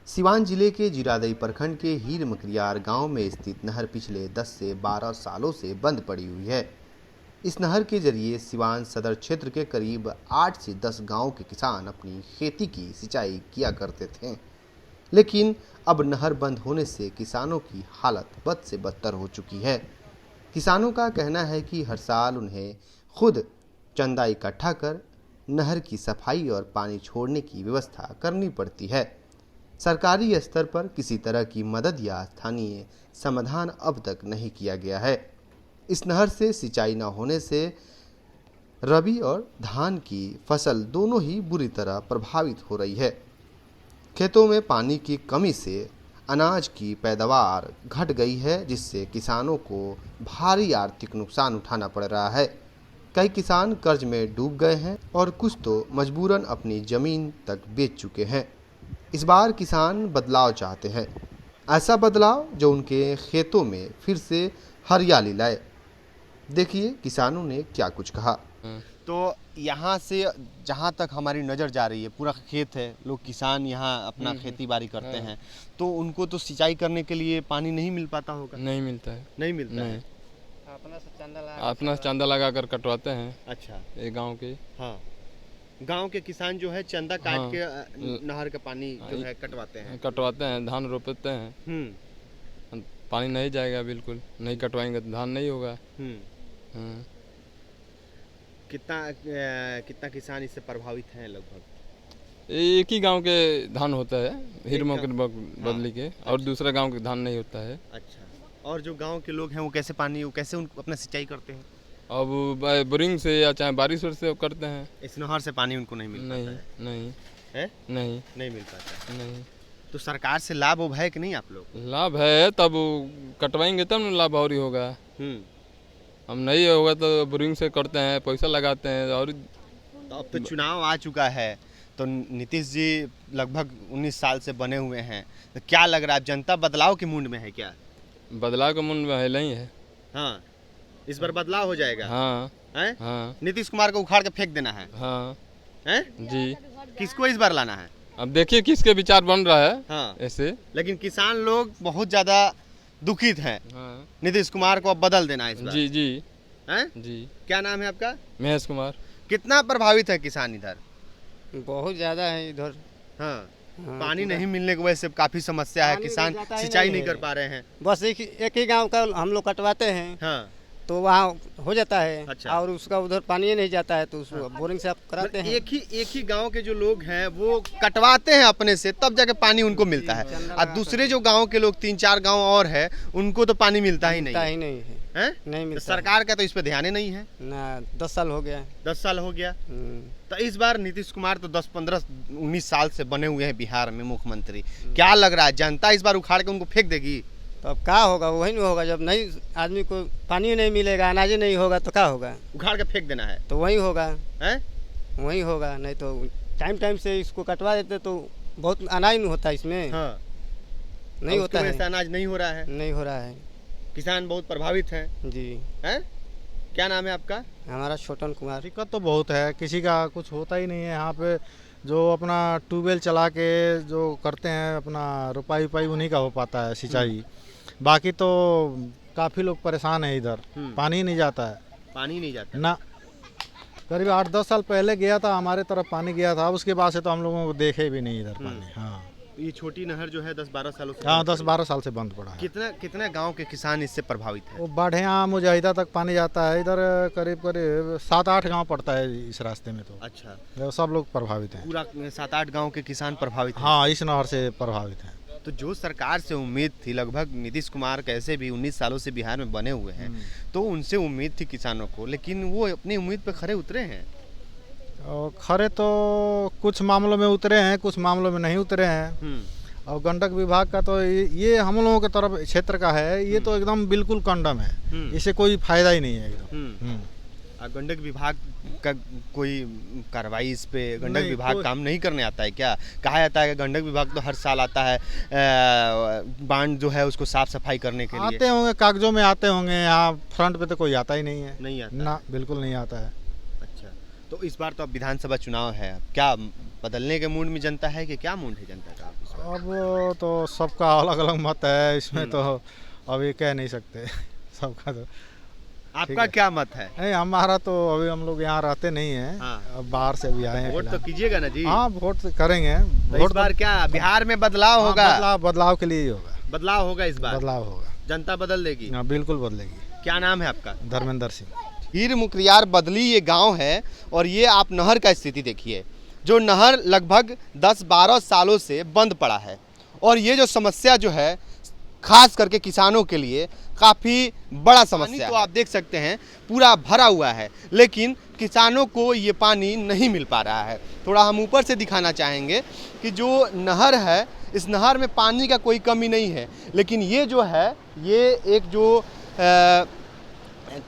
सिवान जिले के जीरादेई प्रखंड के हीर मकरियार गांव में स्थित नहर पिछले 10 से 12 सालों से बंद पड़ी हुई है। इस नहर के जरिए सिवान सदर क्षेत्र के करीब 8 से 10 गांव के किसान अपनी खेती की सिंचाई किया करते थे, लेकिन अब नहर बंद होने से किसानों की हालत बद से बदतर हो चुकी है। किसानों का कहना है कि हर साल उन्हें खुद चंदा इकट्ठा कर नहर की सफाई और पानी छोड़ने की व्यवस्था करनी पड़ती है। सरकारी स्तर पर किसी तरह की मदद या स्थानीय समाधान अब तक नहीं किया गया है। इस नहर से सिंचाई न होने से रबी और धान की फसल दोनों ही बुरी तरह प्रभावित हो रही है। खेतों में पानी की कमी से अनाज की पैदावार घट गई है, जिससे किसानों को भारी आर्थिक नुकसान उठाना पड़ रहा है। कई किसान कर्ज में डूब गए हैं और कुछ तो मजबूरन अपनी जमीन तक बेच चुके हैं। इस बार किसान बदलाव चाहते हैं, ऐसा बदलाव जो उनके खेतों में फिर से हरियाली लाए। देखिए किसानों ने क्या कुछ कहा। तो यहाँ से जहाँ तक हमारी नज़र जा रही है पूरा खेत है, लोग किसान यहाँ अपना खेती बाड़ी करते हैं, तो उनको तो सिंचाई करने के लिए पानी नहीं मिल पाता होगा। नहीं मिलता है। नहीं मिलता नहीं। है। अपना चंदा लगा कर कटवाते हैं। अच्छा। ये गांव के हाँ, गांव के किसान जो है चंदा काट के नहर का पानी जो है कटवाते हैं, धान रोपते हैं। पानी नहीं जाएगा, बिल्कुल नहीं कटवाएंगे तो धान नहीं होगा। कितना किसान इससे प्रभावित हैं? लगभग एक ही गांव के धान होता है, हिरमो के बदली के, और दूसरा गांव के धान नहीं होता है। अच्छा, और जो गांव के लोग हैं वो कैसे उनको अपना सिंचाई करते हैं? अब बोरिंग से या चाहे बारिश से करते हैं। इस नहर से पानी उनको नहीं मिल पाता है? नहीं है? नहीं मिल पाता। नहीं। तो सरकार से लाभ है कि नहीं आप लोग? लाभ है, तब कटवाएंगे तब ना लाभ और ही होगा। हम नहीं होगा तो बोरिंग से करते हैं, पैसा लगाते हैं। और तो अब तो चुनाव आ चुका है, तो नीतीश जी लगभग 19 साल से बने हुए हैं, तो क्या लग रहा है जनता बदलाव के मूड में है क्या? बदलाव के मूड में नहीं है। हाँ, इस बार बदलाव हो जाएगा। हाँ है? हाँ। नीतीश कुमार को उखाड़ के फेंक देना है। हाँ है? जी। किसको इस बार लाना है? अब देखिए किसके विचार बन रहा है। हाँ। ऐसे लेकिन किसान लोग बहुत ज्यादा दुखित हैं। हाँ। नीतीश कुमार को अब बदल देना है इस बार। जी जी। हैं? जी। क्या नाम है आपका? महेश कुमार। कितना प्रभावित है किसान इधर? बहुत ज्यादा है इधर। हाँ, पानी नहीं मिलने की वजह से काफी समस्या है, किसान सिंचाई नहीं कर पा रहे हैं। बस एक ही गांव का हम लोग कटवाते हैं। हाँ। तो वहाँ हो जाता है। अच्छा। और उसका उधर पानी नहीं जाता है, तो उसको बोरिंग से आप कराते हैं। एक ही गांव के जो लोग हैं वो कटवाते हैं अपने से, तब जाके पानी उनको मिलता है। और दूसरे जो गांव के लोग 3-4 गांव और है, उनको तो पानी मिलता ही नहीं है। नहीं मिलता। सरकार का तो इस पे ध्यान ही नहीं है ना। 10 साल हो गया। 10 साल हो गया। तो इस बार नीतीश कुमार तो 10-15-19 साल से बने हुए हैं बिहार में मुख्यमंत्री। क्या लग रहा है जनता इस बार उखाड़ के उनको फेंक देगी? तो अब क्या होगा? वही नहीं होगा। जब नहीं आदमी को पानी नहीं मिलेगा, अनाज नहीं होगा, तो क्या होगा? उखाड़ के फेंक देना है तो वही होगा। है? वही होगा। नहीं तो टाइम से इसको कटवा देते तो बहुत अनाज नहीं होता इसमें। हाँ। नहीं होता है। अनाज नहीं हो रहा है। नहीं हो रहा है। किसान बहुत प्रभावित हैं। जी। है? क्या नाम है आपका? हमारा छोटन कुमार। दिक्कत तो बहुत है, किसी का कुछ होता ही नहीं है यहाँ पे। जो अपना ट्यूबवेल चला के जो करते हैं अपना रुपाई उन्हीं का हो पाता है सिंचाई। बाकी तो काफ़ी लोग परेशान है इधर। पानी नहीं जाता है। पानी नहीं जाता ना। करीब 8-10 साल पहले गया था, हमारे तरफ पानी गया था, उसके बाद से तो हम लोगों को देखे भी नहीं इधर पानी। हाँ, ये छोटी नहर जो है 10-12 सालों से। हाँ, 10-12 साल से बंद पड़ा है। कितना गांव के किसान इससे प्रभावित है? वो बढ़िया मुजाहिदा तक पानी जाता है, इधर करीब 7-8 गांव पड़ता है इस रास्ते में। तो अच्छा, सब लोग प्रभावित हैं। पूरा 7-8 गांव के किसान प्रभावित हैं। हाँ, इस नहर से प्रभावित हैं। तो जो सरकार से उम्मीद थी, लगभग नीतीश कुमार कैसे भी 19 सालों से बिहार में बने हुए हैं, तो उनसे उम्मीद थी किसानों को, लेकिन वो अपनी उम्मीद पे खरे उतरे हैं। और खरे तो कुछ मामलों में उतरे हैं, कुछ मामलों में नहीं उतरे हैं। और गंडक विभाग का तो ये हम लोगों के तरफ क्षेत्र का है, ये तो एकदम बिल्कुल कंडम है। इससे कोई फायदा ही नहीं है एकदम। गंडक विभाग का कोई कार्रवाई इस पे? गंडक विभाग काम नहीं करने आता है क्या? कहा जाता है कि गंडक विभाग तो हर साल आता है बांध जो है उसको साफ सफाई करने के लिए। आते होंगे, कागजों में आते होंगे, यहाँ फ्रंट पे तो कोई आता ही नहीं है। नहीं आता ना, बिल्कुल नहीं आता है। अच्छा, तो इस बार तो अब विधानसभा चुनाव है, क्या बदलने के मूड में जनता है कि क्या मूड है जनता का? अब तो सबका अलग अलग मत है इसमें, तो अभी कह नहीं सकते सबका। तो आपका क्या मत है? नहीं, हमारा तो अभी हम लोग यहाँ रहते नहीं हैं, हाँ। अब बाहर से भी आए हैं वोट तो फिलहाल। कीजिएगा ना जी? हाँ, वोट तो करेंगे। तो इस बार क्या बिहार में बदलाव हाँ, होगा? बदलाव के लिए ही होगा। बदलाव होगा इस बार? बदलाव होगा, जनता बदल देगी? हाँ बिल्कुल बदलेगी। क्या नाम है आपका? धर्मेंद्र सिंह। हीर मुखरियार बदली ये गांव है और ये आप नहर का स्थिति देखिए, जो नहर लगभग 10-12 सालों से बंद पड़ा है और ये जो समस्या जो है खास करके किसानों के लिए काफ़ी बड़ा समस्या है। तो आप देख सकते हैं पूरा भरा हुआ है, लेकिन किसानों को ये पानी नहीं मिल पा रहा है। थोड़ा हम ऊपर से दिखाना चाहेंगे कि जो नहर है, इस नहर में पानी का कोई कमी नहीं है, लेकिन ये जो है ये एक जो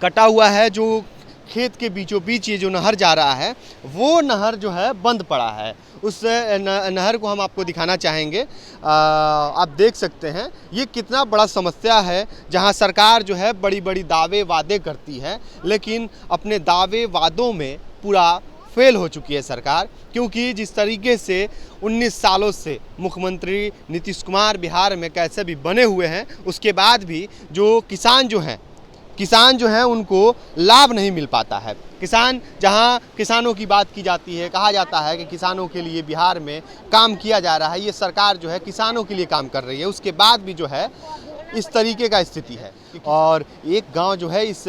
कटा हुआ है, जो खेत के बीचों बीच ये जो नहर जा रहा है वो नहर जो है बंद पड़ा है। उस नहर को हम आपको दिखाना चाहेंगे। आप देख सकते हैं ये कितना बड़ा समस्या है, जहां सरकार जो है बड़ी बड़ी दावे वादे करती है, लेकिन अपने दावे वादों में पूरा फेल हो चुकी है सरकार। क्योंकि जिस तरीके से 19 सालों से मुख्यमंत्री नीतीश कुमार बिहार में कैसे भी बने हुए हैं, उसके बाद भी जो किसान जो हैं उनको लाभ नहीं मिल पाता है। जहां किसानों की बात की जाती है, कहा जाता है कि किसानों के लिए बिहार में काम किया जा रहा है, ये सरकार जो है किसानों के लिए काम कर रही है, उसके बाद भी जो है इस तरीके का स्थिति है। और एक गांव जो है इस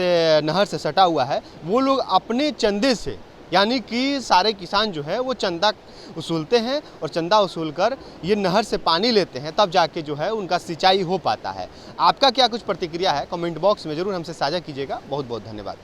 नहर से सटा हुआ है, वो लोग अपने चंदे से, यानी कि सारे किसान जो है वो चंदा वसूलते हैं और चंदा वसूल कर ये नहर से पानी लेते हैं, तब जाके जो है उनका सिंचाई हो पाता है। आपका क्या कुछ प्रतिक्रिया है कमेंट बॉक्स में ज़रूर हमसे साझा कीजिएगा। बहुत बहुत धन्यवाद।